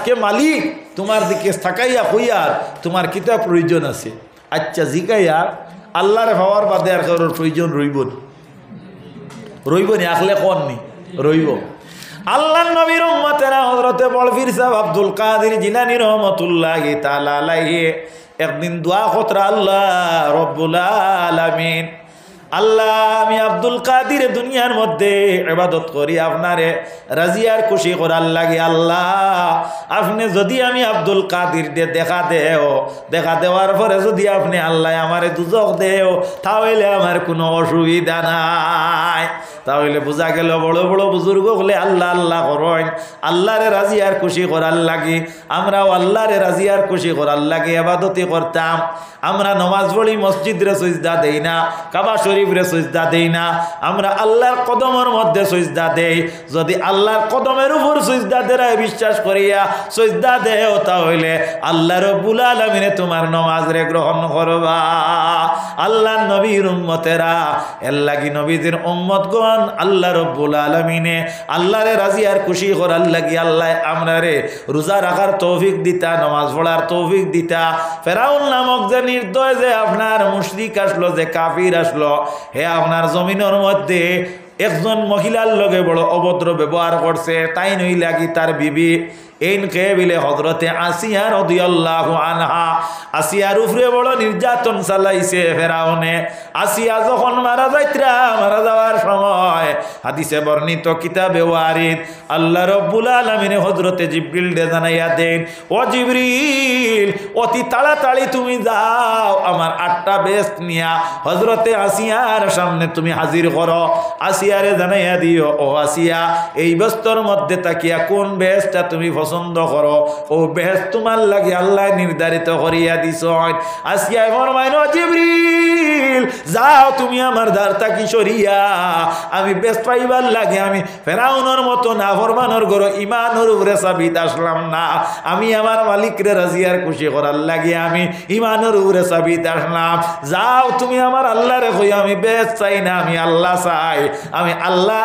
আজকে মালিক তোমার দিকে তাকাইয়া কইয়ার তোমার কিতাব প্রয়োজন আছে। আচ্ছা জিগাইয়া আল্লাহরে ভাবার বাদে আর কারোর প্রয়োজন রইব নি? আসলে কোন নি রইব। আল্লাহর নবীর উম্মতেরা হযরতে বড় পীর সাহেব আব্দুল কাদের জিলানী রহমাতুল্লাহি তাআলা আলাইহি একদিন দোয়া করতে, আল্লাহ রব্বুল আলামিন, আল্লাহ আমি আব্দুল কাদের দুনিয়ার মধ্যে ইবাদত করি আপনারে রাজিয়ার খুশি করার লাগে। আল্লাহ আপনি যদি আমি আব্দুল কাদের দেখা দেওয়ার পরে যদি আপনি আল্লাহ আমারে দুজক দেও তাহলে আমার কোনো অসুবিধা নাই। তাহলে বোঝা গেল বড় বড় বুজুর্গ হলে আল্লাহ আল্লাহ করেন আল্লাহরে রাজিয়ার খুশি করার লাগে। আমরাও আল্লাহরে রাজিয়ার খুশি করার লাগে ইবাদতি করতাম। আমরা নামাজ পড়ি মসজিদরে সিজদা দেই না, কাবা শরীফরে সিজদা দেই না, আমরা আল্লাহর কদমের মধ্যে সিজদা দেই। যদি আল্লাহর কদমের উপর সিজদা দেয় বিশ্বাস করিয়া সিজদা দেও তাহলে আল্লাহ রব্বুল আলামিনে তোমার নামাজরে গ্রহণ করবা। আল্লাহর নবীর উম্মতেরা এর লাগি নবীদের উম্মতগণ আল্লাহ রব্বুল আলামিনে আল্লাহরে রাজি আর খুশি করার লাগি আল্লাহ আমরারে রোজা রাখার তৌফিক দিতা, নামাজ পড়ার তৌফিক দিতা। ফেরাউন নামক যে নির্দয় যে আপনার মুশরিক আসলো, যে কাফির আসলো, হে আপনার জমিনের মধ্যে একজন মহিলার লগে বড় অভদ্র ব্যবহার করছে, তাই নই লাগি তার বিবি এনকে বিলে হযরতে আসিয়া রাদিয়াল্লাহু আনহা আসিয়ার উপরে বড় নির্যাতন চালাইছে ফেরাউনে। আসিয়া যখন মারা যাওয়ার সময় হাদিসে বর্ণিত কিতাবে ওয়ারিদ আল্লাহ রব্বুল আলামিনে হযরতে জিবরিল রে জানাইয়া দেন, ও জিবরিল অতি তাড়াতাড়ি তুমি যাও আমার 8টা বেহেশত নিয়া হযরতে আসিয়ার সামনে তুমি হাজির করো। আসিয়ারে জানাইয়া দিও, ও আসিয়া এই বেহেশতের মধ্যে তাকিয়া কোন বেহেশতটা তুমি পছন্দ করো, ও বেহেশত তোমার লাগি আল্লাহ নির্ধারিত করিয়া দিছ। আসিয়া ফরমাইলো, জিবরিল যাও তুমি আমার দ্বার তাকি সরিয়া আমি বেহেশত পাইবার লাগে আমি ফেরাউনের মতো নাফরমানের ঘর ঈমানের উপরে সাবিত আসলাম না, আমি আমার মালিকরে রাজিয়ার খুশি করার লাগে আমি ঈমানের উপরে সাবিত আসলাম। যাও তুমি আমার আল্লাহরে কই আমি বেহেশত চাই না, আমি আল্লাহ চাই। আমি আল্লাহ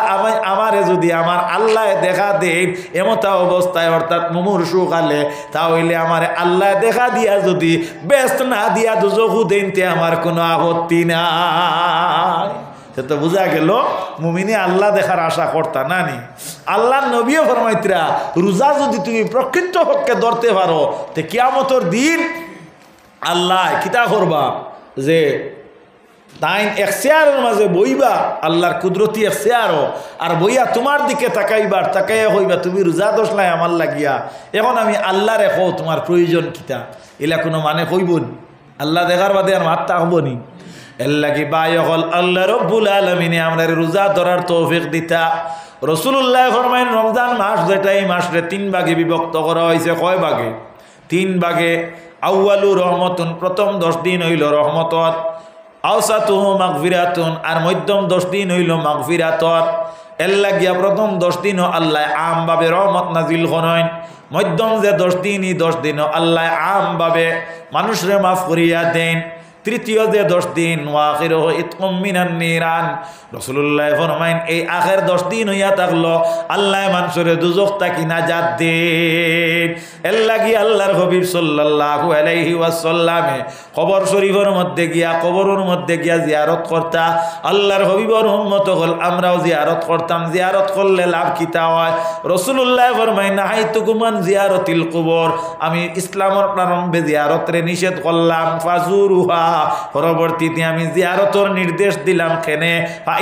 আমারে যদি আমার আল্লাহ দেখা দেন এমতা অবস্থায় অর্থাৎ মুমূর্ষু কালে, তাহলে আমার আল্লাহ দেখা দিয়া যদি বেহেশত না দিয়া দুজখু দেনতে আমার কোনো আপত্তি নাই। সে তো বোঝা গেল মুমিনে আল্লাহ দেখার আশা করতা না নি। আল্লাহর নবীও ফরমাইতরা রোজা যদি তুমি প্রকৃত পক্ষে ধরতে পারো তে কিয়ামতের দিন আল্লাহ কিতা করবা যে তাই এক চেয়ারের মাঝে বইবা, আল্লাহর কুদরতি এক চেয়ারও আর বইয়া তোমার দিকে তাকাইবার, তাকাইয়া হইবা তুমি রোজা দোষলাই আমার লাগিয়া, এখন আমি আল্লাহ রেখো তোমার প্রয়োজন কিতা, এলা কোনো মানে কইবন আল্লাহ দেখার বাদে আর মাত্তা হবনি। এর লাগি বাই হল আল্লাহ রব্বুল আলামিনে আমরা রোজা ধরার তৌফিক দিতা। রাসূলুল্লাহ ফরমাইন রমজান মাস যেটা এই মাসে 3 ভাগে বিভক্ত করা হয়েছে। কয় ভাগে? 3 ভাগে। আউয়ালু রহমতুন, প্রথম 10 দিন হইল রহমতত, আওসাতুহু মাগফিরাতুন আর মধ্যম 10 দিন হইল মাগফিরাতত। এর লাগিয়া প্রথম 10 দিনও আল্লাহ আমভাবে রহমত নাজিল করেন, মধ্যম যে 10 দিন এই 10 দিনও আল্লাহ আমভাবে মানুষরে মাফ করিয়া দেন। তৃতীয় যে 10 দিন ওয়াখিরুহু ইতকুম মিনান নিরান, রাসূলুল্লাহ ফরমাইন এই আখের 10 দিন হইয়া থাকলো আল্লাহ মানুষরে দুজখ থাকি নাজাত দেন। এর লাগি আল্লাহর হাবিব সাল্লাল্লাহু আলাইহি ওয়াসাল্লামে কবর শরীফের মধ্যে গিয়া কবরের মধ্যে গিয়া জিয়ারত করতা। আল্লাহর হাবিবের উম্মত হল আমরাও জিয়ারত করতাম। জিয়ারত করলে লাভ কিতা হয়? রাসূলুল্লাহ ফরমাইন নাহাইতুকুম আন জিয়ারতিল কুবর, আমি ইসলামের প্রারম্ভে জিয়ারতরে নিষেধ করলাম। ফাজুরুহা, পরবর্তীতে আমি জিয়ারতের নির্দেশ দিলাম। কেনে?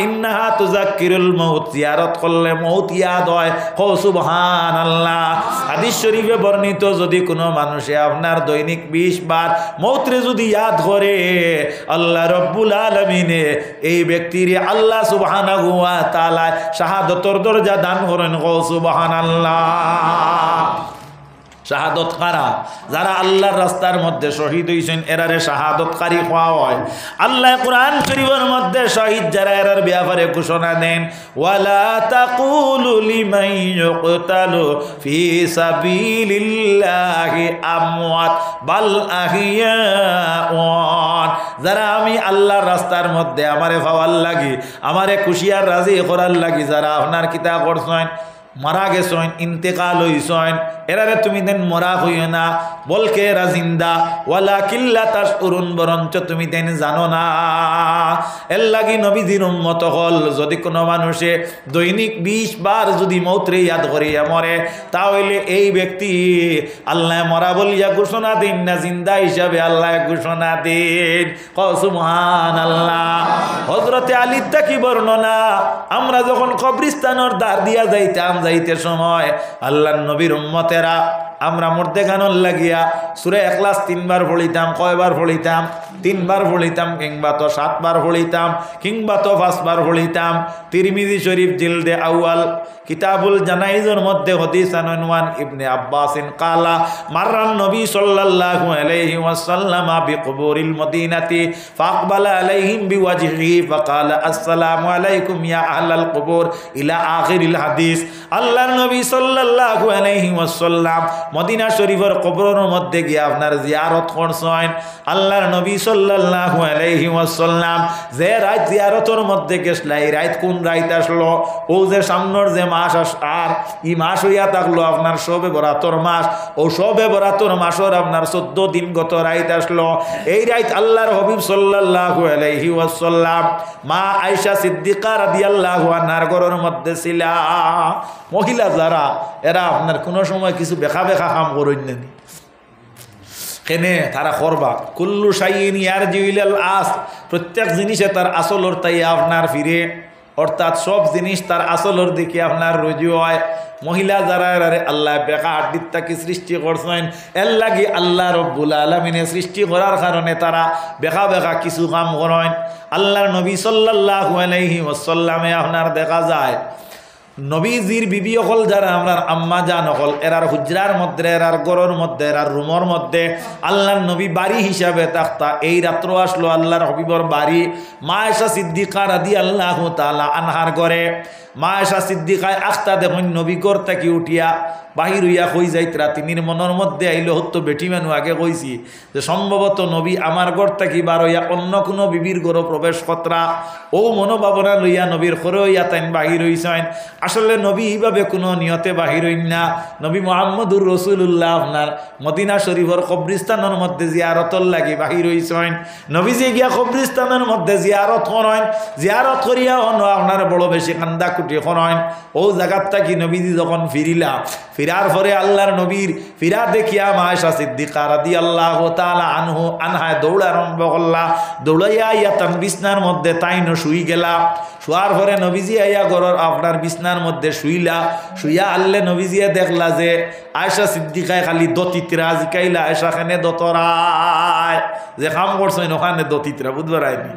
ইন্নাহা তুযাক্কিরুল মাউত, জিয়ারত করলে মউত ইয়াদ হয়। হো সুবহানাল্লাহ। হাদিস শরীফে বর্ণিত যদি কোনো মানুষে আপনার দৈনিক 20 বার মউতরে যদি ইয়াদ করে আল্লাহ রব্বুল আলামিনে এই ব্যক্তির আল্লাহ সুবহানাহু ওয়া তাআলা শাহাদাতের দরজা দান করেন। হো সুবহানাল্লাহ। শাহাদত কারা? যারা আল্লাহর রাস্তার মধ্যে শহীদ হইছেন এরারে শাহাদতকারী হওয়া হয়। আল্লাহ কুরআন শরীফের মধ্যে শহীদ যারা এরার ব্যাপারে ঘোষণা দেন, ওয়ালা তাকুলু লিমান ইউকতালু ফি সাবিলিল্লাহি আমওয়াত বাল আহিয়াউন। যারা আমি আল্লাহর রাস্তার মধ্যে আমারে পাওয়ার লাগি, আমারে খুশি আর রাজি করার লাগি যারা আপনার কিতা করছেন, মারা গেছেন ইন্তেকাল হইছেন এরারে তুমি দেন মরা হইও না বলকে এরা জিন্দা ওয়ালা কিল্লা তাশউরুন বরঞ্চ তুমি দেন জানো না। এর লাগি নবীজির উম্মত হল যদি কোনো মানুষে দৈনিক 20 বার যদি মৌতরে ইয়াদ করিয়া মরে তাহলে এই ব্যক্তি আল্লাহ মরা বলিয়া ঘোষণা দিন না জিন্দা হিসাবে আল্লাহ ঘোষণা দিন। সুবহানাল্লাহ। হযরতে আলীর কি বর্ণনা, আমরা যখন কবরস্থানের দ্বার দিয়া যাইতে সময় আল্লাহর নবীর উম্মতেরা আমরা মর্দেখানোর লাগিয়া সূরা ইখলাস 3 বার পড়িতাম। কয়বার পড়িতাম? 3 বার পড়িতাম, কিংবা তো 7 বার পড়িতাম, কিংবা তো 5 বার পড়িতাম। তিরমিজি শরীফ জিলদে আউয়াল কিতাবুল জানাইজের মধ্যে হাদিস আনওয়ান ইবনে আব্বাসিন কালা মাররান নবী সাল্লাল্লাহু আলাইহি ওয়াসাল্লাম বিকুবুরিল মদিনাতি ফাকবালা আলাইহিম বিওয়াজহি ফাকালা আসসালামু আলাইকুম ইয়া আহলাল কুবুর ইলা আখিরিল হাদিস। আল্লাহর নবী সাল্লাল্লাহু আলাইহি ওয়াসাল্লাম মদিনা শরীফের কবরের মধ্যে গিয়ে আপনার জিয়ারত করছেন। আল্লাহর নবী সাল্লাল্লাহু আলাইহি ওয়াসাল্লাম যে রাত জিয়ারতের মধ্যে গেছলা এই রাত কোন রাত আসলো? ও যে সামনের যে মাস আর এই মাস হইয়া থাকলো আপনার শবে বরাতর মাস। ও শবে বরাতর মাসের আপনার 14 দিন গত রাত আসলো। এই রাত আল্লাহর হাবিব সাল্লাল্লাহু আলাইহি ওয়াসাল্লাম মা আয়েশা সিদ্দিকা রাদিয়াল্লাহু আনহার ঘরের মধ্যে ছিল। মহিলা যারা এরা আপনার কোনো সময় কিছু বেখা কাম করেন না কেনে তারা করবা কুল্লু শাইইন ইয়ারজিউ ইলাল আস, প্রত্যেক জিনিসে তার আসলর তাই আপনার ফিরে, অর্থাৎ সব জিনিস তার আসলর দিকে আপনার রুজু হয়। মহিলা যারা আল্লাহ বেকা হাড্ডির তাকে সৃষ্টি করছেন এর লাগি আল্লাহ রব্বুল আলামিনে সৃষ্টি করার কারণে তারা বেকা কিছু কাম করেন। আল্লাহর নবী সাল্লাল্লাহু আলাইহি ওয়াসাল্লামে আপনার দেখা যায় নবীজির বিবি অকল যারা আপনার আম্মা জান অকল এরার হুজরার মধ্যে এরার গরর মধ্যে এরার রুমর মধ্যে আল্লাহর নবী বাড়ি হিসাবে থাকতা। এই রাত্র আসলো আল্লাহর হবিবর বাড়ি মা আয়েশা সিদ্দিকা রাদিয়াল্লাহু তাআলা আনহার ঘরে। মা আয়েশা সিদ্দিকায় আখতা দেখুন নবী ঘর থেকে উঠিয়া বাহির হইয়া কই যাইতরা। তিনির মনের মধ্যে আইলো হতো বেটি মানুষ আগে কইছি যে সম্ভবত নবী আমার ঘর থেকে বার হইয়া অন্য কোনো বিবির ঘরে প্রবেশ কতরা। ও মনোভাবনা লইয়া নবীর ঘরে হইয়া তাইন বাহির হইছেন। আসলে নবী এইভাবে কোনো নিয়তে বাহির হইন না। নবী মুহাম্মদুর রাসূলুল্লাহ আপনার মদিনা শরীফের কবরস্থানের মধ্যে জিয়ারতর লাগি বাহির হইছেন। নবীজি গিয়া কবরস্থানের মধ্যে জিয়ারত করেন। জিয়ারত করিয়া অন্য আপনার বড় বেশি কান্দা কুটি করেন। ও জায়গার থাকি নবীজি যখন ফিরিলা ফিরার পরে আল্লাহর নবীর ফিরা দেখিয়া মা আয়েশা সিদ্দিকা রাদিয়াল্লাহু তাআলা আনহা দৌড় আরম্ভ করলা। দৌড়াইয়া আইয়া তান বিছনার মধ্যে তাইনো শুই গেলা। শোয়ার পরে নবীজি আইয়া ঘরের আপনার বিছনার মধ্যে শুইলা। শুইয়া আল্লে নবীজিয়ে দেখলা যে আয়েশা সিদ্দিকায় খালি দতিত্রা জিকাইলা আয়েশা খানে দতরায় যে কাম করছেন ওখানে দতিত্রা বুঝবার আইনি।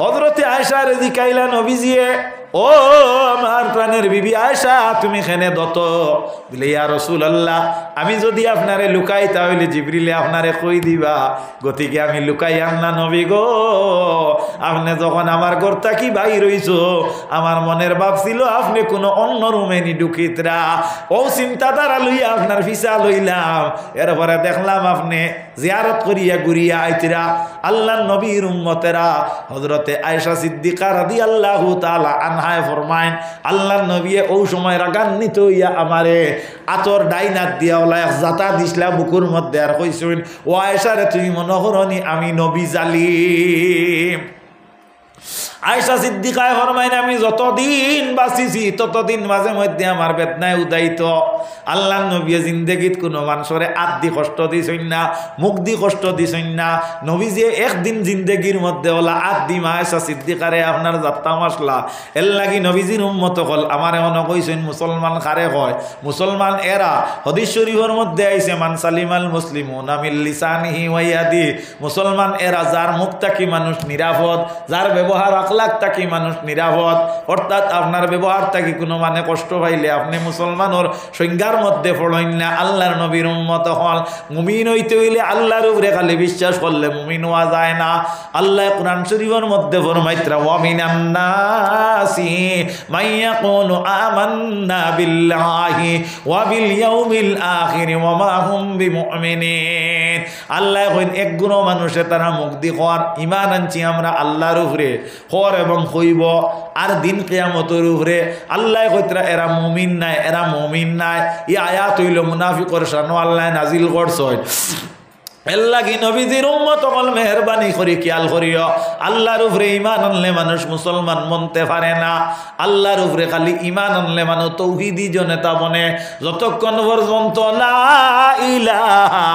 হযরতে আয়েশা রে জিকাইলা নবীজিয়ে ও আমার প্রাণের বিবি আয়েশা তুমি খেনে দত বলে ইয়া রাসূলুল্লাহ আমি যদি আপনারে লুকাই তাহলে জিবরিলে আপনারে কই দিবা, গতিকে আমি লুকাই আননা নবী গো। আপনি যখন আমার ঘর থাকি বাইর হইছো আমার মনের ভাব ছিল আপনি কোনো অন্য রুমে নি ঢুকিতরা। ও চিন্তাধারা লইয়া আপনার ভিসা লইলাম। এরপরে দেখলাম আপনি জিয়ারত করিয়া ঘুরিয়া আইতরা। আল্লাহর নবীর উম্মতেরা হযরতে আয়েশা সিদ্দিকা রাদিয়াল্লাহু তাআলা আনহা ফরমাইন আল্লাহর নবী ওই সময় রাগান্বিত হইয়া আমারে আতর ডাইনাত দিয়া ওলা এক জাতা দিছিলা বুকুর মধ্যে আর কইছেন ও আয়েশা রে তুমি মনে করনি আমি নবী জালিম। আয়েশা সিদ্দিকায় ফরমাইন আমি যতদিন বাঁচিছি ততদিন মাঝে মধ্যে আমার বেদনায় উদাইত। আল্লাহর নবী জিন্দেগিত কোনো মানুষের আদি কষ্ট দিছেন না, মুখ দি কষ্ট দিছেন না। নবী যে একদিন জিন্দেগির মধ্যে ওলা আদি মা আয়েশা সিদ্দিকারে আপনার যাত্রা মাসলা এর লাগি নবীজির উম্মত হল আমার এমন কইছেন মুসলমান কারে হয় মুসলমান এরা। হাদিস শরীফের মধ্যে আইছে মান সালিমাল মুসলিমুনা মিন লিসানিহি ওয়া ইয়াদি, মুসলমান এরা যার মুখ থাকি মানুষ নিরাপদ, যার ব্যবহার আখলাক থাকি মানুষ নিরাপদ। অর্থাৎ আপনার ব্যবহার থাকি কোনো মানে কষ্ট পাইলে আপনি মুসলমানের সংজ্ঞার মধ্যে পড়েন না। আল্লাহর নবীর উম্মত হল। মুমিন হইতে হইলে আল্লাহর উপরে খালি বিশ্বাস করলে মুমিন হওয়া যায় না। আল্লাহ কোরআন শরীফের মধ্যে ফরমাইতরা ওয়া মিনান নাসি মাইয়াকুলু আমান্না বিল্লাহি ওয়া বিল ইয়াউমিল আখির ওয়া মা হুম বিমুমিনিন। আল্লাহ কইন এক গুণ মানুষে তারা মুখ দি কর ঈমান আনছি আমরা আল্লাহর উপরে, কর এবং কইব আর দিন কিয়ামতের উপরে আল্লাহ কইতরা এরা মুমিন নাই, এরা মুমিন নাই। এই আয়াত হইল মুনাফিকর শানও আল্লাহ নাজিল করছেন। এর লাগি নবীজির উম্মত সকল মেহরবানি করি খেয়াল করিও, আল্লাহর উপরে ইমান আনলে মানুষ মুসলমান মনতে পারে না। আল্লাহর উপরে খালি ইমান আনলে মানুষ তৌহিদি জনতা বনে, যতক্ষণ পর্যন্ত লা ইলাহা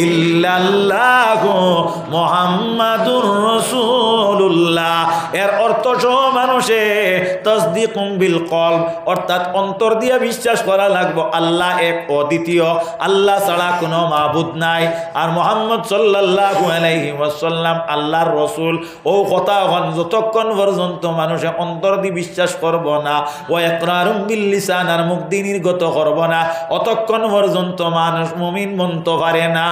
ইল্লাল্লাহু মুহাম্মাদুর রাসূলুল্লাহ এর অর্থ সহ মানুষে তাসদীকুম বিল কলব, অর্থাৎ অন্তর দিয়ে বিশ্বাস করা লাগবে আল্লাহ এক ও দ্বিতীয়, আল্লাহ ছাড়া কোনো মাবুদ নাই, আর মুহাম্মদ সাল্লাল্লাহু আলাইহি ওয়াসাল্লাম আল্লাহর রাসূল। ও কথা যতক্ষণ পর্যন্ত মানুষে অন্তর দিয়ে বিশ্বাস করব না, ও ইকরারুম বিল লিসান আর মুখ দিয়ে নির্গত করব না, অতক্ষণ পর্যন্ত মানুষ মুমিন বনতে পারে না।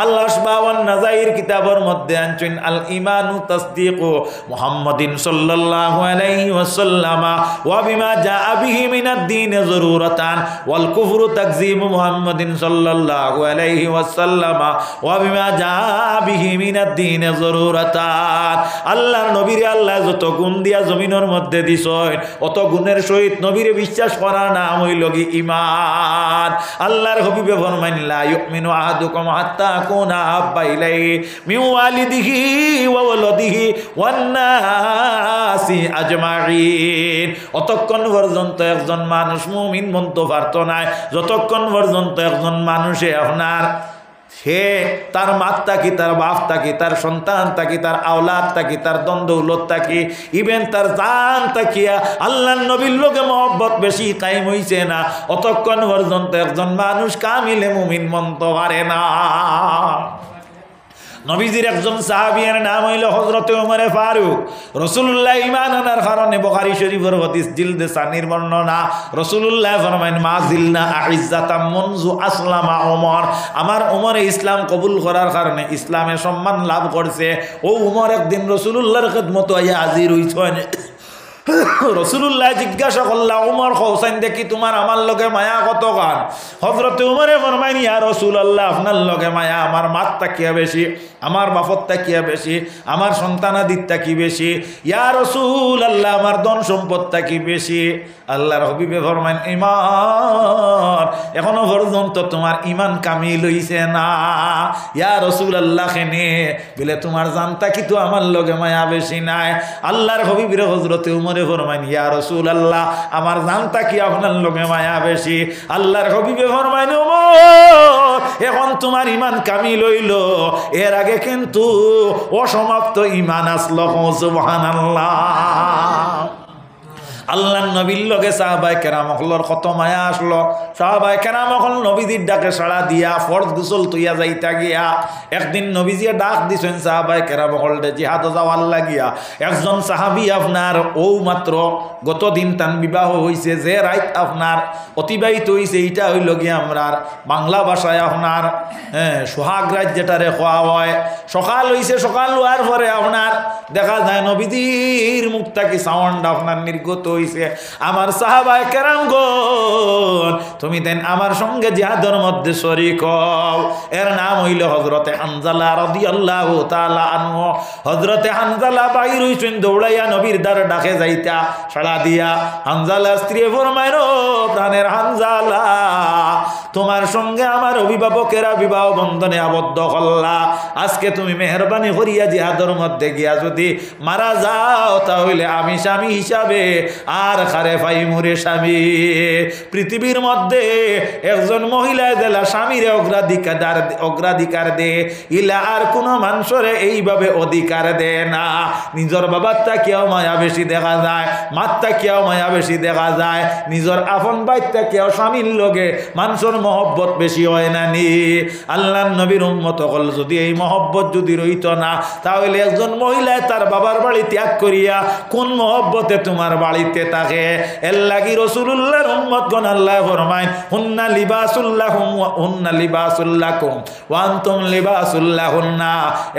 আল্লাহ সুবহানাহু ওয়া নাযাইর কিতাবের মধ্যে আনছেন আল ঈমানু তাসদীকু মুহাম্মাদিন সাল্লাল্লাহু আলাইহি ওয়াসাল্লাম ওয়া বিমা জাআ বিহি মিনাদ দ্বীন যুরুরাতান ওয়াল কুফরু তাকযীবু মুহাম্মাদিন সাল্লাল্লাহু আলাইহি ওয়াসাল্লাম ওয়া বিমা জাআ বিহি মিনাদ দ্বীন যুরুরাতান। আল্লাহর নবীরে আল্লাহ যত গুণ দিয়া জমিনের মধ্যে দিছেন, অত গুণের সহিত নবীরে বিশ্বাস করার নাম হইল কি ঈমান। আল্লাহর হাবিবে ফরমাইন লা ইউমিনু আহাদুকুম হাত্তা আকুনা আহাব্বা ইলাইহি মিন ওয়ালিদিহি ওয়া ওয়ালাদিহি ওয়ান নাসি আজমাইন। অতক্ষণ পর্যন্ত একজন মানুষ মুমিন বনতে পারত না যতক্ষণ পর্যন্ত একজন মানুষে আপনার সে তার মাত থাকি, তার বাপ থাকি, তার সন্তান থাকি, তার আওলাদ থাকি, তার দ্বন্দ্বৌলত থাকি, ইভেন তার জান থাকিয়া আল্লাহ নবীর লোকে মহব্বত বেশি কায়েম হইছে না, অতক্ষণ পর্যন্ত একজন মানুষ কামিলে মুমিন বনতে পারে না। নবীজির একজন সাহাবীর নাম হইল হযরত ওমর ফারুক। রাসূলুল্লাহ ঈমান আনার কারণে বুখারী শরীফের হাদিস জিলদে সানির বর্ণনা, রাসূলুল্লাহ ফরমায়েন মা জিলনা আইজ্জাতাম মুনজু আসলামা ওমর, আমার ওমর ইসলাম কবুল করার কারণে ইসলামে সম্মান লাভ করছে। ও ওমর একদিন রাসূলুল্লাহর খিদমত আইয়া হাজির হইছেন। রাসূলুল্লাহ জিজ্ঞাসা করলা উমর হোসেন দেখি তোমার আমার লগে মায়া কত গান? হযরত উমরে ফরমাইন ইয়া রাসূলুল্লাহ আপনার লগে মায়া আমার মাত তাকিয়া বেশি, আমার বাপত তাকিয়া বেশি, আমার সন্তানাদির তাকি বেশি, ইয়া রাসূলুল্লাহ আমার ধন সম্পদ তাকি বেশি। আল্লাহর হাবিবে ফরমাইন ঈমান এখনো পর্যন্ত তোমার ঈমান কামিল হইছে না। ইয়া রাসূলুল্লাহ কেনে বলে তোমার জানতা কি তো আমার লগে মায়া বেশি নাই। আল্লাহর হাবিবের হযরত উমরে ফরমাইন ইয়া রাসূলুল্লাহ আমার জানতা কি আপনার লগে মায়া বেশি। আল্লাহর হাবিবে ফরমাইন ওমর এখন তোমার ঈমান কামিল হইল, এর আগে কিন্তু অসমাপ্ত ঈমান আসলো। সুবহানাল্লাহ। আল্লাহ নবীর লগে সাহাবায়ে কেরাম হলর কত মায়া আসলো। সাহাবায়ে কেরাম হল নবীজির ডাকে সাড়া দিয়া ফরজ গোসল তুইয়া যাইতা গিয়া একদিন নবীজিয়ে ডাক দিছেন সাহাবায়ে কেরাম হলরে জিহাদ যাওয়ার লাগিয়া। একজন সাহাবী আপনার ও মাত্র গত দিন তান বিবাহ হইছে, যে রাত আপনার অতিবাহিত হইছে এটা হইল গিয়া আমরা বাংলা ভাষায় আপনার সোহাগ রাত যেটারে খোয়া হয়। সকাল হইছে, সকাল হওয়ার পরে আপনার দেখা যায় নবীজির মুখটা কি সাউন্ড আপনার নির্গত হইছে। আমার সাহাবায়ে কেরামগণ তুমি দেন আমার সঙ্গে জিহাদের মধ্যে শরীক হও। এর নাম হইল হযরতে হানজালা রাদিয়াল্লাহু তাআলা আনহু। হযরতে হানজালা বাইর হইছেন দৌড়াইয়া নবীর দ্বারে ডাকে যাইতা সাড়া দিয়া। হানজালা স্ত্রী ফরমাইল প্রাণের হানজালা তোমার সঙ্গে আমার অভিভাবকেরা বিবাহ বন্ধনে আবদ্ধ হল্লা, আজকে তুমি মেহরবানি করিয়া জিহাদের মধ্যে গিয়া যদি মারা যাও তাহলে আমি স্বামী হিসাবে আর খারে ফাই মুরে স্বামী। পৃথিবীর মধ্যে একজন মহিলা দেলা স্বামীরে অগ্রাধিকার দে, ইলা আর কোনো মানুষরে এইভাবে অধিকার দে না। নিজের বাবার তাকিয়াও মায়া বেশি দেখা যায়, মার তাকিয়াও মায়া বেশি দেখা যায়, নিজের আপন বাইর তাকিয়াও স্বামীর লগে মানুষের মহব্বত বেশি হয় না নি। আল্লাহ নবীর উম্মত হল যদি এই মহব্বত যদি রইত না তাহলে একজন মহিলায় তার বাবার বাড়ি ত্যাগ করিয়া কোন মহব্বতে তোমার বাড়িতে থাকে। এর লাগি রাসূলুল্লাহর উম্মতগণ আল্লাহ ফরমায় হুন্না লিবাসুল্লাহুম ওয়া হুন্না লিবাসুল্লাকুম ওয়া আনতুম লিবাসুল্লাহুন্না।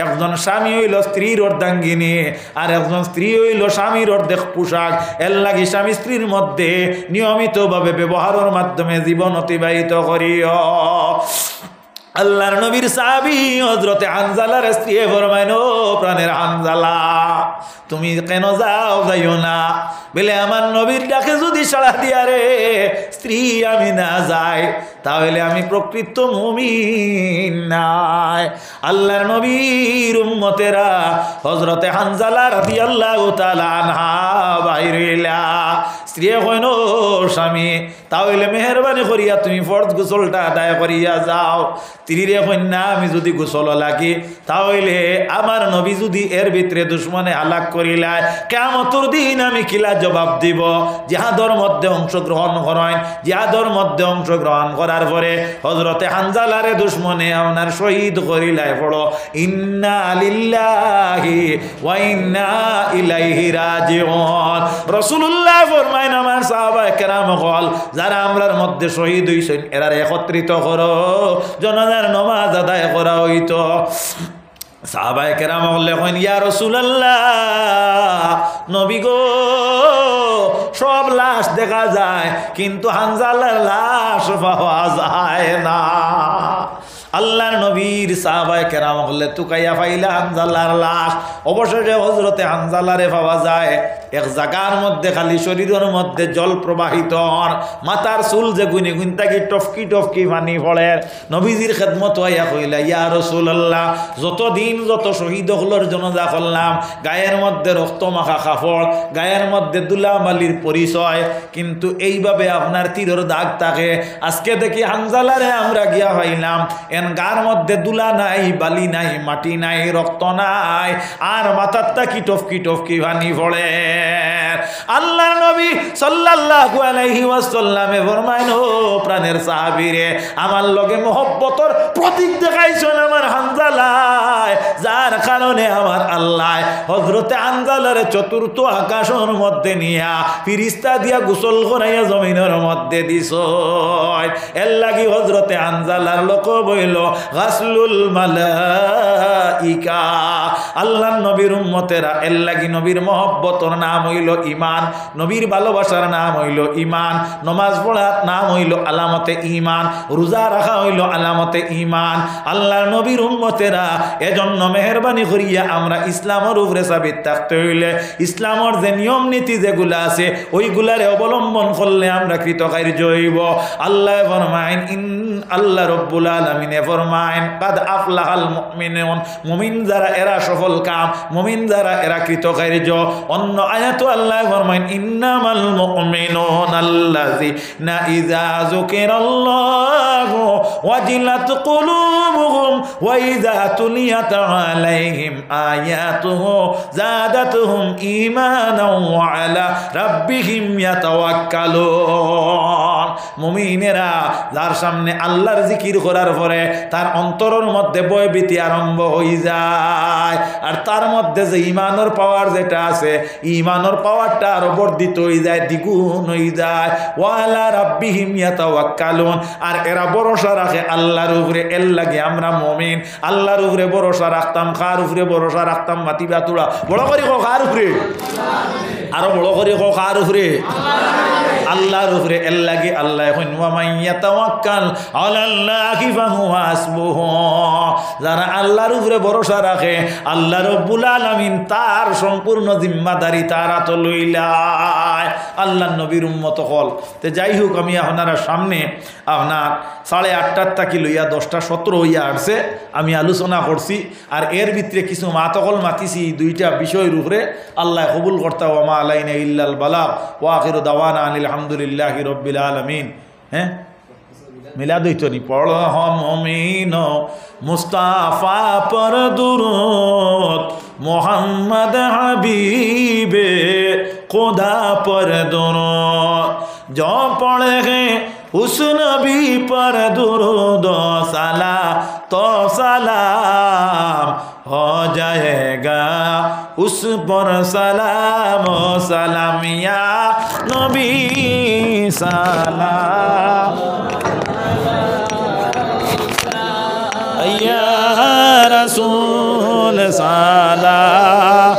একজন স্বামী হইল স্ত্রীর অর্ধাঙ্গিনী আর একজন স্ত্রী হইল স্বামীর অর্ধেক পোশাক। এর লাগি স্বামী স্ত্রীর মধ্যে নিয়মিতভাবে ব্যবহারের মাধ্যমে জীবন অতিবাহিত করিও। আল্লাহর নবীর সাহাবী হযরতে হানজালার স্ত্রী ফরমাইন ও প্রাণের হানজালা তুমি কেন যাইও না। বলে আমার নবীর ডাকে যদি সাড়া দিয়া রে স্ত্রী আমি না যাই, তাহলে আমি প্রকৃত মুমিন নাই। আল্লাহর নবীর উম্মতেরা হযরতে হানজালা রাদিয়াল্লাহু তাআলা আনহা বাইরেলা স্ত্রী কইন স্বামী তাহলে মেহরবানি করিয়া তুমি ফরজ গোসলটা আদায় করিয়া যাও। স্ত্রীরে কইন না আমি যদি গোসল লাগি তাহলে আমার নবী যদি এর ভিতরে দুশ্মনে হালাক করিলায় কিয়ামতের দিন আমি কিলা জবাব দিব। জিহাদের মধ্যে অংশগ্রহণ করেন, জিহাদের মধ্যে অংশগ্রহণ করার পরে হযরতে হানজালারে দুশ্মনে আপনার শহীদ করিলায় পড়ো ইন্না লিল্লাহি ওয়া ইন্না ইলাইহি রাজিউন। রাসূলুল্লাহ ফরমায়েন আমার সাহাবায়ে কেরাম হল যারা আমরার মধ্যে শহীদ হইছেন এরারে একত্রিত করো, জানাজার নামাজ আদায় করা হইতো। সাহাবায়ে কেরাম বললে কইন ইয়া রাসূলুল্লাহ নবী গো সব লাশ দেখা যায় কিন্তু হানজালার লাশ পাওয়া যায় না। আল্লাহর নবীর সাহাবায়ে কেরাম বললে তুকাইয়া পাইলা হানজালার লাশ। অবশেষে হযরতে হানজালারে পাওয়া যায় এক জায়গার মধ্যে, খালি শরীরের মধ্যে জল প্রবাহিত হন, মাথার চুল যে গুনি গুনতাকি টফকি টফকি পানি পড়ে। নবীজির খেদমত হইয়া কইলা ইয়া রাসূলুল্লাহ যতদিন যত শহীদ হলোর জনাজা করলাম গায়ের মধ্যে রক্ত মাখা কাপড়, গায়ের মধ্যে দুলামালির পরিচয়, কিন্তু এইভাবে আপনার তীরের দাগ থাকে। আজকে দেখি হানজালারে আমরা গিয়া পাইলাম এন গার মধ্যে দুলা নাই, বালি নাই, মাটি নাই, রক্ত নাই, আর মাথার তাকি টফকি টফকি পানি পড়ে। আল্লাহর নবী সাল্লাল্লাহু আলাইহি ওয়াসাল্লামে ফরমাইন ও প্রাণের সাহাবীরে আমার লগে মহব্বতর প্রতীক দেখাইছেন আমার হানজালায়, যার কারণে আমার আল্লাহ হযরতে হানজালারে চতুর্থ আকাশের মধ্যে নিয়া ফিরিস্তা দিয়া গোসল করাইয়া জমিনের মধ্যে দিছ। এর লাগি হযরতে হানজালার লোক বইল গাসলুল মালাইকা। আল্লাহর নবীর উম্মতেরা এর লাগি নবীর মহব্বতর নাম হইল ইমান, নবীর ভালোবাসার নাম হইল ইমান, নমাজ পড়ার নাম হইল আলামতে ইমান, রোজা রাখা হইল আলামতে ইমান। আল্লাহর নবীর উম্মতেরা এজন্য মেহরবানি করিয়া আমরা ইসলামের উপরে সাবিত থাকতে হইলে ইসলামের যে নিয়ম নীতি যেগুলা আছে ওইগুলারে অবলম্বন করলে আমরা কৃতকার্য হইব। আল্লাহ ফরমায়েন আল্লাহ রব্বুল আলামিনে ফরমায়েন কাদ আফলাহাল মুমিনুন, মুমিন যারা এরা সফল কাম, মুমিন যারা এরা কৃতকার্য। অন্য আয়াতে আল্লাহ ফরমায়েন ইন্নামাল মুমিনুনা আল্লাযিনা ইযা যুকিরাল্লাহু ওয়াজিলাত কুলুবুহুম ওয়া ইযা তুলিয়াত আলাইহিম আয়াতুহু যাদাতুহুম ঈমানাও ওয়া আলা রাব্বিহিম ইয়াতাওয়াক্কালুন। মুমিনেরা যার সামনে আল্লাহর জিকির করার পরে তার অন্তরের মধ্যে ভয়ভীতি আরম্ভ হয়ে যায়, আর তার মধ্যে যে ঈমানের পাওয়ার যেটা আছে ঈমানের পাওয়ারটা আরো বর্ধিত হয়ে যায়, দ্বিগুণ হয়ে যায়। ওয়া আলা রাব্বিহিম ইয়াতাওয়াক্কালুন, আর এরা ভরসা রাখে আল্লাহর উপরে। এর লাগে আমরা মুমিন আল্লাহর উপরে ভরসা রাখতাম। কার উপরে ভরসা রাখতাম? মাতিবা তোরা বড় করে কো কার উপরে, আরো বড় করে কো কার উপরে? আল্লাহর উপরে। এর লাগে আল্লাহ কইন ওয়া মান ইয়াতাওয়াক্কাল আলাল্লাহি ফাহুয়া হাসবুহু, যারা আল্লাহর উপরে ভরসা রাখে আল্লাহ রব্বুল আলামিন তার সম্পূর্ণ জিম্মাদারি তারা তো লইলায়। আল্লাহর নবীর উম্মত হল। তো যাই হোক, আমি আপনারা সামনে আপনার 8:30 থাকি লইয়া 10:17 হইয়া আসছে আমি আলোচনা করছি, আর এর ভিতরে কিছু মাতকল মাতিছি দুইটা বিষয়ের উপরে। আল্লাহ কবুল করতা ওয়া মা আলাইনা ইল্লাল বালাগ ওয়া আখিরু দাওয়ানা আনিল হামদুলিল্লাহি রাব্বিল আলামিন। হ্যাঁ মিলাদ হইতো নি? পড়ো মুমিন মুস্তাফা পর দুরূদ মোহাম্মদ হাবিবে खुदा पर दुरूद जो पढ़े उस नबी पर दुरूद सला तो सलाम हो जाएगा उस पर सलाम सलाम या नबी सलाम या रसूल सलाम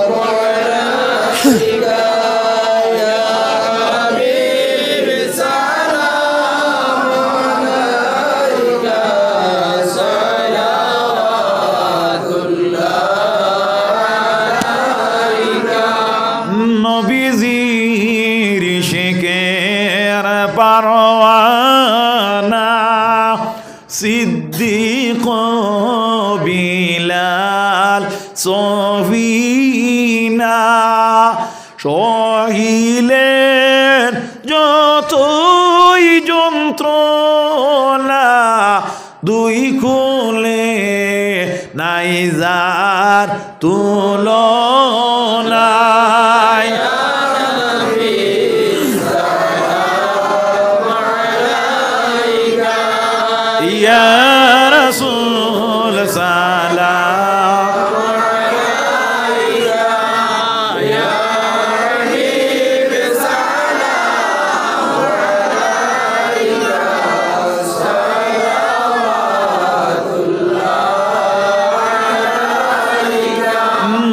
কবিলাল সফিনা সহিলেন যতই যন্ত্রণা দুই কুলে নাই যার তুলনা ইয়া রাসূল সালাম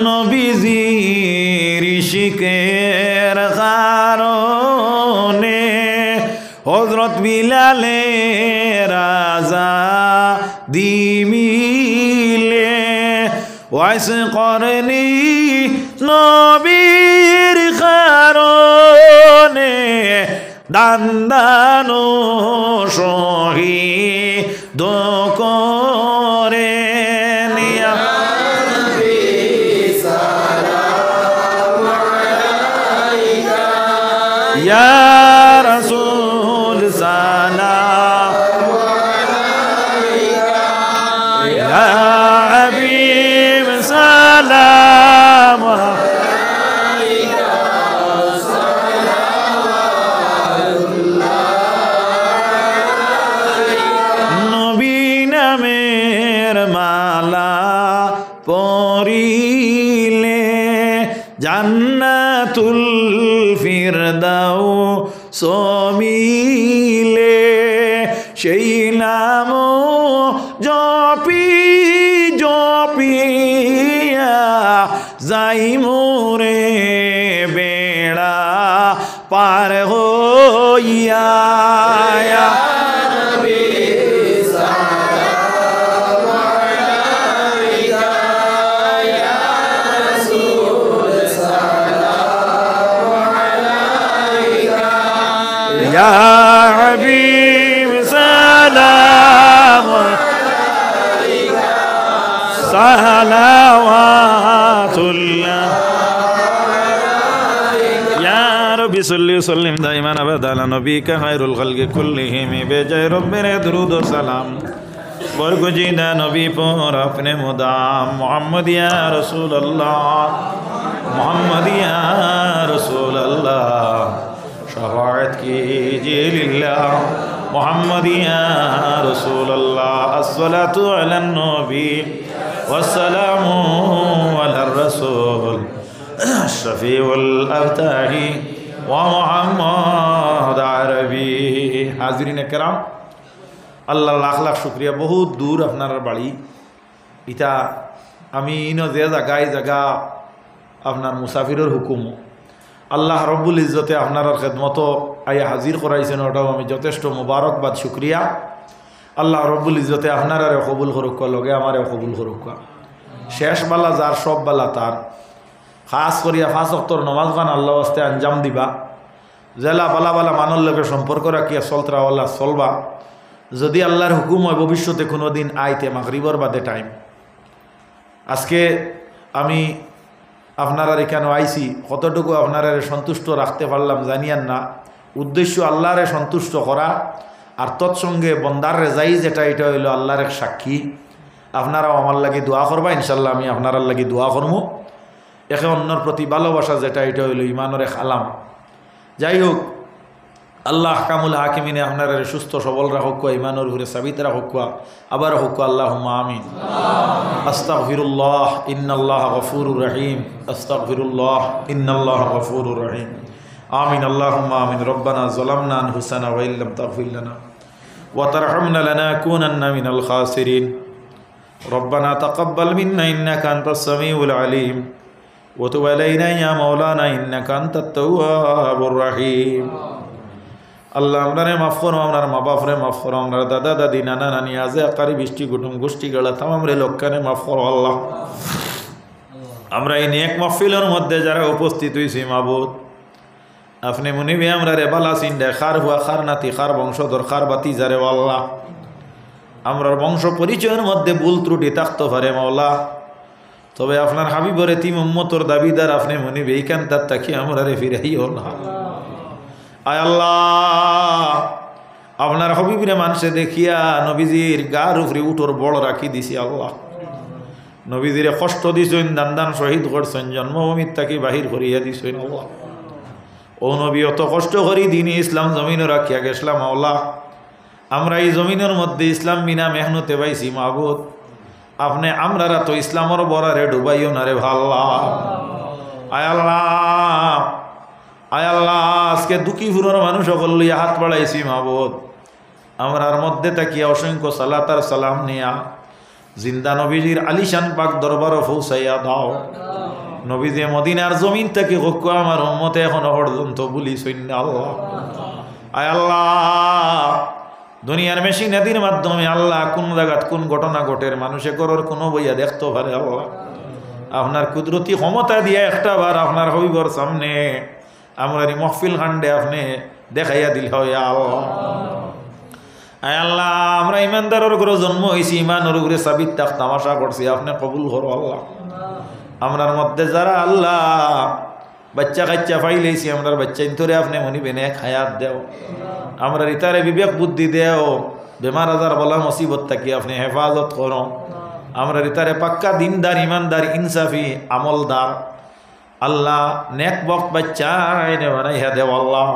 নবীজির ইশিকের কারণে হযরত বিলালের রাজা দিমিলে ওয়াইস করনি নবীর কারণে দান্দানো শহীদ করে নিয়া ইয়া রাসূল সালাম ইয়া হাবিব সালাম নবী নামের মালা পরিলে জান্নাতুল ফিরদাউস মিলে সেই নাম জপি জপিয়া যাই মোরে বেড়া পার হইয়া يا حبيب سلام عليك صلوات الله يا رب صل وسلم دائما ابدا على نبيك خير الخلق كلهم بجاي ربنا درود وسلام बरगुजीदा नबी पर अपने मुदाम मोहम्मद या रसूल अल्लाह मोहम्मद या रसूल अल्लाह शफाअत कीजिए लिल्लाह मोहम्मद या रसूल अल्लाह अस्सलातु अला नबी वस्सलामु अला रसूल शफीउल अब्ताही व मोहम्मद अरबी हाज़रीन किराम আল্লাহ লাখ লাখ শুক্রিয়া। বহুত দূর আপনার বাড়ি ইটা আমি ইনো যে জায়গা আপনার মুসাফিরের হুকুম আল্লাহ রব্বুল ইজ্জতে আপনার খেদমত আইয়া হাজির করাইছেন, ওটাও আমি যথেষ্ট মুবারকবাদ শুক্রিয়া। আল্লাহ রব্বুল ইজ্জতে আপনার কবুল করুকা, লগে আমার কবুল করুকা। শেষ বালা যার সব বালা তার, খাস করিয়া 5 ওয়াক্তর নমাজ গান আল্লাহ আস্তে আঞ্জাম দিবা, জেলা বালা বালা মানর লগে সম্পর্ক রাখিয়া চলতরাওয়ালা চলবা। যদি আল্লাহর হুকুম হয় ভবিষ্যতে কোনো দিন আইতে মাগরিবর বাদে টাইম। আজকে আমি আপনারা এখানে আইছি, কতটুকু আপনারা সন্তুষ্ট রাখতে পারলাম জানিয়ান না। উদ্দেশ্য আল্লাহরে সন্তুষ্ট করা আর তৎসঙ্গে বন্দার রেজাই যেটা, এটা হইল আল্লাহর এক সাক্ষী। আপনারাও আমার লাগে দোয়া করবা, ইনশাল্লাহ আমি আপনার লাগে দোয়া করবো। একে অন্যর প্রতি ভালোবাসা যেটা, এটা হইল ইমানের এক আলাম। যাই হোক, আল্লাহ কামুল হাকিমিনে আপনারা সুস্থ সবল রাখুক, ইমানের উপরে সাবিত রাখুক, আবার হোক আল্লাহুম্মা আমিন। আস্তাগফিরুল্লাহ ইন্নাল্লাহ গফুরুর রহিম, আস্তাগফিরুল্লাহ ইন্নাল্লাহ গফুরুর রহিম। আমিন আল্লাহুম্মা আমিন। রব্বানা যালামনা আনফুসানা ওয়া ইল্লাম তাগফির লানা ওয়া তারহামনা লানাকুনান্না মিনাল খাসিরিন। রব্বানা তাকাব্বাল মিন্না ইন্নাকা আনতাস সামিউল আলিম ওয়া তুব আলাইনা ইয়া মাওলানা ইন্নাকা আনতাত তাওয়াবুর রহিম। আল্লাহ আপনারে মাফ করো, আপনার মা বাপরে মাফ করো, আপনার দাদা দাদি নানা নানি আজে আকারি বৃষ্টি কুটুম গোষ্ঠীগুলা তামামরে লক্ষ্যানে মাফ করো আল্লাহ। আমরা এই নেক মাহফিলের মধ্যে যারা উপস্থিত হয়েছি মাবুদ, আপনি মুনিবে আমরা রে বালা চিন্ডে খার হুয়া খার নাতি খার বংশধর খার বাতি যারে আল্লাহ, আমরার বংশ পরিচয়ের মধ্যে ভুল ত্রুটি থাকতে পারে মাওলা, তবে আপনার হাবিবর এতিম উম্মতর দাবিদার আপনি মনিব এইখান তার তাকি আমরা রে ফিরাইও না। আয় আল্লাহ, আপনার হাবিবরে মানুষে দেখিয়া নবীজির গার উপরে উঠোর বড় রাখি দিছি আল্লাহ। নবীজিরে কষ্ট দিছেন, দান দান শহীদ করছেন, জন্মভূমির তাকে বাহির করিয়া দিছেন আল্লাহ। ও নবী অত কষ্ট করি দিনই ইসলাম জমিনও রাখিয়া গেছিলাম আল্লাহ। আমরা এই জমিনের মধ্যে ইসলাম বিনা মেহনতে পাইছি মাহবুদ, আপনি আমরারা তো ইসলামর বরারে ডুবাইও না রে ভাল্লা। আয় আল্লাহ, আয় আল্লাহ, আজকে দুঃখীপুরের মানুষ সকল লইয়া হাত বাড়াইছি মাহবুদ। আমরার মধ্যে তাকিয়া অসংখ্য সালাত আর সালাম নিয়া জিন্দা নবীজির আলিশান পাক দরবার পৌঁছাইয়া দাও। নবীজি মদিনার জমিন থেকে হোক আমার উম্মতে এখনো পর্যন্ত বলি সৈন্য আল্লাহ। আয় আল্লাহ, দুনিয়ার মেশিনাদির মাধ্যমে আল্লাহ কোন জায়গাত কোন ঘটনা ঘটের মানুষে করর কোনো বইয়া দেখতে পারে আল্লাহ। আপনার কুদরতি ক্ষমতা দিয়ে একটা বার আপনার হবিবর সামনে আমরা এই মহফিল খান্ডে আপনি দেখাইয়া দিল হয় আল্লাহ। আয় আল্লাহ, আমরা ইমানদারের ঘরে জন্ম হয়েছি, ইমানের ঘরে সাবিত তাক তামাশা করছি, আপনি কবুল করো আল্লাহ। আমরার মধ্যে যারা আল্লাহ বাচ্চা কাচ্চা পাইলেছি, আমরার বাচ্চা ইন্তরে আপনি মনিবেন এক হায়াত দেও, আমরা ইতারে বিবেক বুদ্ধি দেও, বেমার আজার বলা মুসিবত থাকি আপনি হেফাজত করো। আমরা ইতারে পাক্কা দিনদার, ইমানদার, ইনসাফি, আমলদার আল্লাহ নেক বক বাচ্চা এনে বানাইয়া দেও আল্লাহ।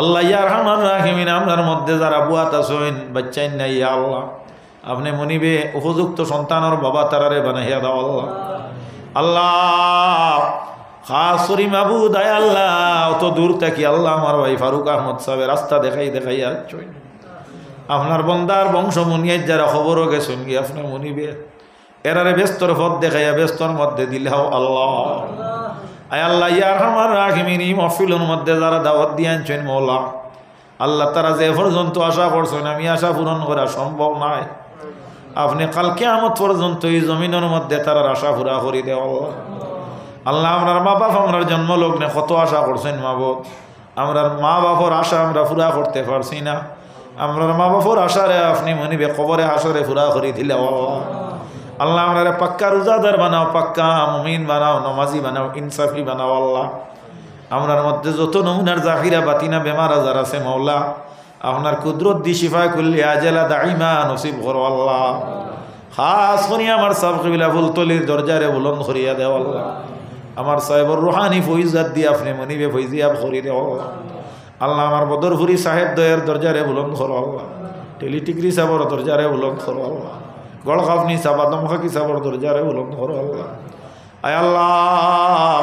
আল্লাহ ইয়া রহমান রাহিমিন, আমরার মধ্যে যারা বুয়াত আছেন বাচ্চা নাই আল্লাহ, আপনি মনিবে উপযুক্ত সন্তানের বাবা তারারে বানাইয়া দাও আল্লাহ। আল্লাহ খাস করি মাবুদ, আয় আল্লাহ অত দূর থাকি আল্লাহ আমার ভাই ফারুক আহমদ সাহেবের রাস্তা দেখাই আর আপনার বন্দার বংশ মুনিয়ার যারা খবরও গেছেন গিয়ে আপনার মনিবে এরারে ব্যস্তর পথ দেখাইয়া ব্যস্তর মধ্যে দিলাও আল্লাহ। আয় আল্লাহ ইয়ার আমার রাখিমিনী মহফিলের মধ্যে যারা দাওয়াত দিয়ে আনছেন মৌলা আল্লাহ, তারা যে পর্যন্ত আশা করছেন আমি আশা পূরণ করা সম্ভব নয়, আপনি কাল কিয়ামত পর্যন্ত এই জমিনের মধ্যে তারা আশা পুরা করি দেও আল্লাহ। আল্লাহ আমরার মা বাপ আমরার জন্ম লগ্নে কত আশা করছেন মাবুদ, আমরার মা বাপর আশা আমরা পুরা করতে পারছি না, আমরার মা বাপর আশারে আপনি মনিবে কবরে আসরে পুরা করি দিলে আল্লাহ। আল্লাহ আমরা পাক্কা রোজাদার বানাও, পাক্কা মুমিন বানাও, নমাজি বানাও, ইনসাফি বানাও আল্লাহ। আমরার মধ্যে যত নমুনার জাহিরা বাতিনা বেমার আজার আছে মৌলা, আপনার কুদরত দি শিফা করলি আজেলা দাইমা নসিব করো আল্লাহ। খাস করি আমার সাব কবিলা ফুলতলির দরজারে বুলন্দ করিয়া দেও আল্লাহ। আমার সাহেবর রুহানি ফৈজাত দিয়ে আপনি মনিবে ফৈজিয়াব করি দেও আল্লাহ। আল্লাহ আমার বদরপুরি সাহেব দয়ের দরজারে বুলন্দ করো আল্লাহ। টেলিটিকরি সাবর দরজারে বুলন্দ করো আল্লাহ। গড়খাফনি সাবা দমখাকি সাবর দরজারে বুলন্দ করো আল্লাহ। আয় আল্লাহ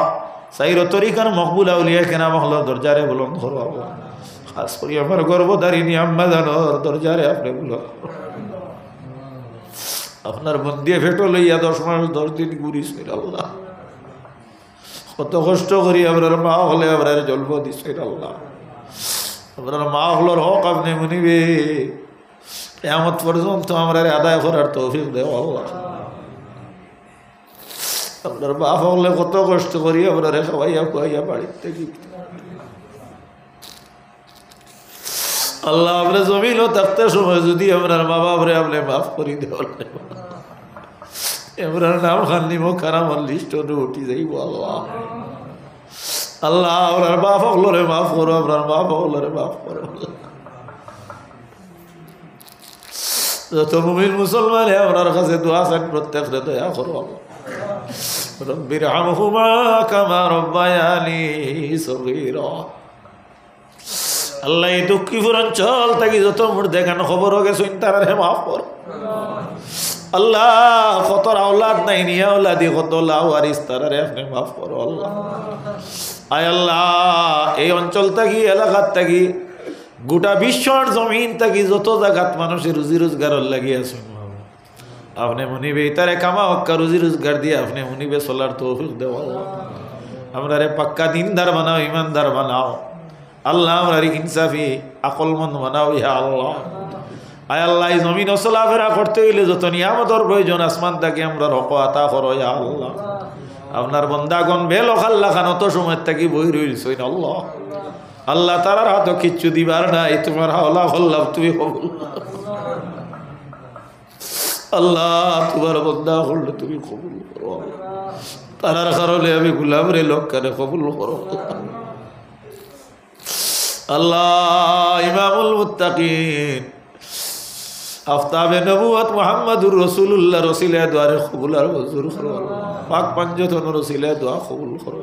সাইর তরিকার মকবুল আউলিয়া কেনা মহলার দরজারে বুলন্দ করো আল্লাহ। খাস করি আমার গর্বধারিণী আম্মা জানোর দরজারে আপনি বুলন্দ করো। আপনার মন দিয়ে ফেটো লইয়া 10 মাস 10 দিন ঘুরিছেন আল্লাহ, কত কষ্ট করি আপনার মা হলে আপনার জন্ম দিচ্ছেন আল্লাহ। আপনার মা হলোর হক আপনি মনিবে কিয়ামত পর্যন্ত আমরা আদায় করার তৌফিক দেও আল্লাহ। আপনার বাপ হলে কত কষ্ট করি আপনার খাওয়াইয়া খুয়াইয়া বাড়ির থেকে আল্লাহ আমরা জমিনও থাকতে সময় যদি আপনার মা বাপরে আপনি মাফ করি দেওয়ার এমরার নাম খান নিব খারাপ লিস্ট উঠি যাইব আল্লাহ। আল্লাহ আপনার বাপ হলরে মাফ করো, আপনার বাপ হলরে মাফ করো। যত মুমিন মুসলমান আপনার কাছে দোয়া চান প্রত্যেকটা দয়া করো আল্লাহ। রব্বির হামহুমা কামা রব্বায়ানি সগীরা। আল্লাহ এই দুঃখীপুর অঞ্চল থাকি যত মোট দেখানো খবর গেছেন তারা মাফ কর আল্লাহ। কত আওলাদ নাই নিয়া আওলাদি কত লাওয়ারিস তারারে আপনি মাফ করো আল্লাহ। আয় আল্লাহ এই অঞ্চল থাকি এলাকার থাকি গোটা বিশ্বর জমিন থাকি যত জায়গাত মানুষের রুজি রোজগার লাগিয়েছেন আপনি মনিবে তারে কামা হক্কা রুজি রোজগার দিয়ে আপনি মনিবে চলার তৌফিক দেও আল্লাহ। আমরা রে পাক্কা দিনদার বানাও, ইমানদার বানাও আল্লাহ। আমরা ইনসাফি আকলমন্দ বানাও ইয়া আল্লাহ। আয় আল্লাহ এই জমিন চলাফেরা করতে হইলে যত নিয়ামতের প্রয়োজন আসমান তাকে আমরা রক আতা করো ইয়া আল্লাহ। আপনার বন্দাগণ বেল খাল্লা খান অত সময় থাকি বই রইলছেন আল্লাহ। আল্লাহ তারার হাতে কিচ্ছু দিবার নাই, তোমার হাওলা হল্লাম তুমি কবুল। আল্লাহ তোমার বন্দা হলে তুমি কবুল করো তারার কারণে আমি গুলামরে লোকখানে কবুল করো আল্লাহ ইমামুল মুত্তাকিন আফতাবে নবুয়ত মুহাম্মাদুর রাসূলুল্লাহ রসিলে দোয়ারে কবুল আর মঞ্জুর করো পাক পাঞ্জতন রসিলে দোয়া কবুল করো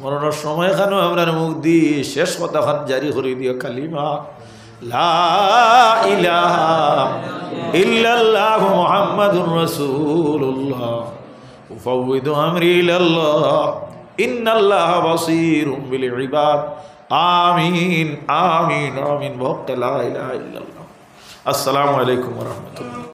মরণের সময় খানো আমরা মুখ দি শেষ কথাখান জারি করে দিও কালিমা লা ইলাহা ইল্লাল্লাহ মুহাম্মাদুর রাসূলুল্লাহ উফাউযিদু আমরি ইলাল্লাহ ইন্নাল্লাহা বাসীরুম বিল ইবাদ আমিন আমিন আমিন ওয়া লা ইলাহা ইল্লাল্লাহ আসসালামু আলাইকুম ওয়া রাহমাতুল্লাহ।